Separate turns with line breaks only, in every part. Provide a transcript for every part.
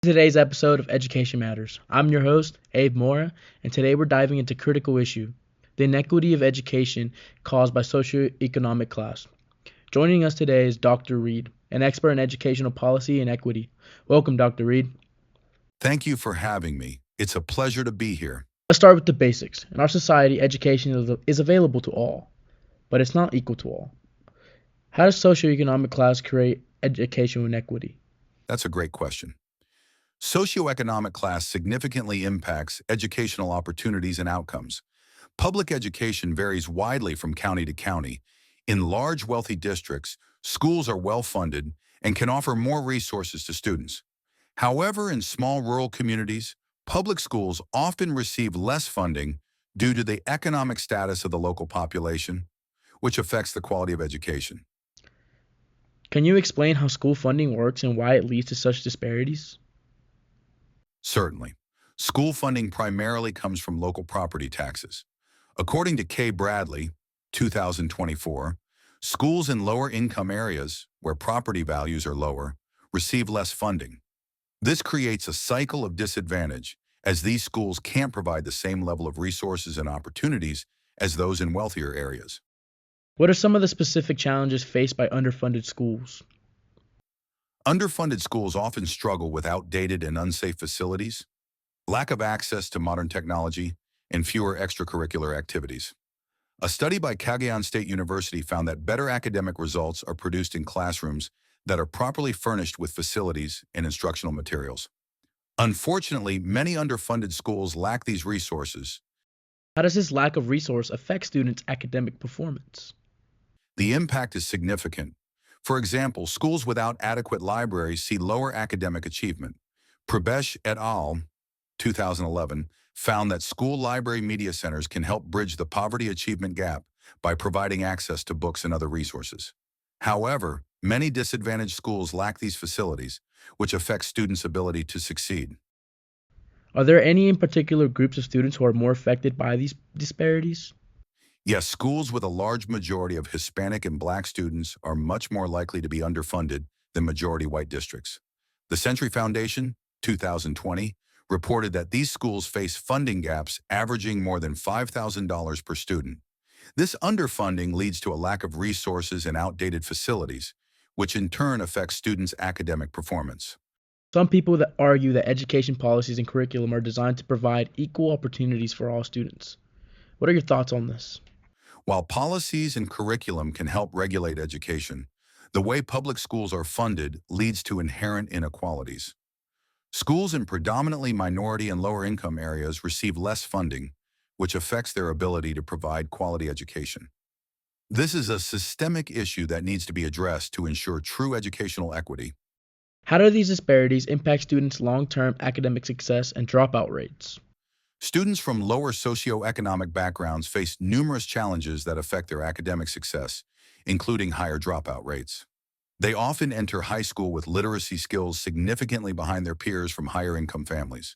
Today's episode of Education Matters. I'm your host, Abe Mora, and today we're diving into a critical issue, the inequity of education caused by socioeconomic class. Joining us today is Dr. Reed, an expert in educational policy and equity. Welcome, Dr. Reed.
Thank you for having me. It's a pleasure to be here.
Let's start with the basics. In our society, education is available to all, but it's not equal to all. How does socioeconomic class create educational inequity?
That's a great question. Socioeconomic class significantly impacts educational opportunities and outcomes. Public education varies widely from county to county. In large, wealthy districts, schools are well-funded and can offer more resources to students. However, in small rural communities, public schools often receive less funding due to the economic status of the local population, which affects the quality of education.
Can you explain how school funding works and why it leads to such disparities?
Certainly. School funding primarily comes from local property taxes. According to K. Bradley, 2024, schools in lower income areas, where property values are lower, receive less funding. This creates a cycle of disadvantage, as these schools can't provide the same level of resources and opportunities as those in wealthier areas.
What are some of the specific challenges faced by underfunded schools?
Underfunded schools often struggle with outdated and unsafe facilities, lack of access to modern technology, and fewer extracurricular activities. A study by Cagayan State University found that better academic results are produced in classrooms that are properly furnished with facilities and instructional materials. Unfortunately, many underfunded schools lack these resources.
How does this lack of resource affect students' academic performance?
The impact is significant. For example, schools without adequate libraries see lower academic achievement. Prabesh et al., 2011, found that school library media centers can help bridge the poverty achievement gap by providing access to books and other resources. However, many disadvantaged schools lack these facilities, which affects students' ability to succeed.
Are there any in particular groups of students who are more affected by these disparities?
Yes, schools with a large majority of Hispanic and Black students are much more likely to be underfunded than majority white districts. The Century Foundation, 2020, reported that these schools face funding gaps averaging more than $5,000 per student. This underfunding leads to a lack of resources and outdated facilities, which in turn affects students' academic performance.
Some people that argue that education policies and curriculum are designed to provide equal opportunities for all students. What are your thoughts on this?
While policies and curriculum can help regulate education, the way public schools are funded leads to inherent inequalities. Schools in predominantly minority and lower income areas receive less funding, which affects their ability to provide quality education. This is a systemic issue that needs to be addressed to ensure true educational equity.
How do these disparities impact students' long-term academic success and dropout rates?
Students from lower socioeconomic backgrounds face numerous challenges that affect their academic success, including higher dropout rates. They often enter high school with literacy skills significantly behind their peers from higher income families.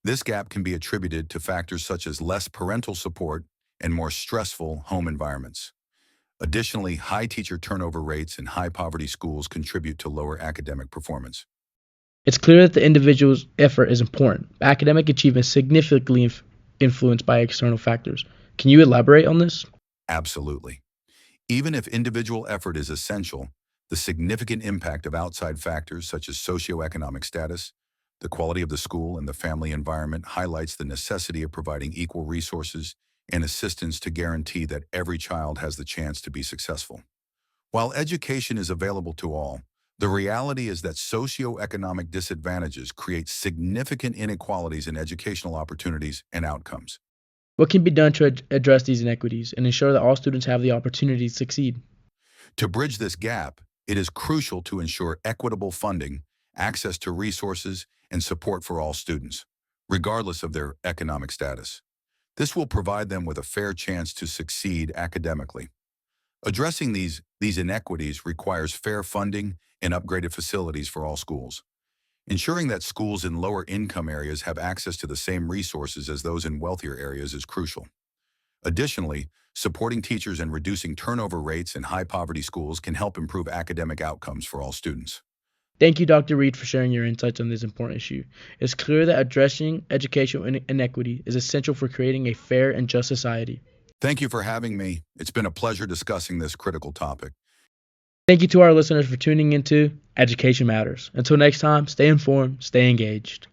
This gap can be attributed to factors such as less parental support and more stressful home environments. Additionally, high teacher turnover rates in high poverty schools contribute to lower academic performance.
It's clear that the individual's effort is important, but academic achievement is significantly influenced by external factors. Can you elaborate on this?
Absolutely. Even if individual effort is essential, the significant impact of outside factors such as socioeconomic status, the quality of the school, and the family environment highlights the necessity of providing equal resources and assistance to guarantee that every child has the chance to be successful. While education is available to all, the reality is that socioeconomic disadvantages create significant inequalities in educational opportunities and outcomes.
What can be done to address these inequities and ensure that all students have the opportunity to succeed?
To bridge this gap, it is crucial to ensure equitable funding, access to resources, and support for all students, regardless of their economic status. This will provide them with a fair chance to succeed academically. Addressing these inequities requires fair funding and upgraded facilities for all schools. Ensuring that schools in lower income areas have access to the same resources as those in wealthier areas is crucial. Additionally, supporting teachers and reducing turnover rates in high poverty schools can help improve academic outcomes for all students.
Thank you, Dr. Reed, for sharing your insights on this important issue. It's clear that addressing educational inequity is essential for creating a fair and just society.
Thank you for having me. It's been a pleasure discussing this critical topic.
Thank you to our listeners for tuning into Education Matters. Until next time, stay informed, stay engaged.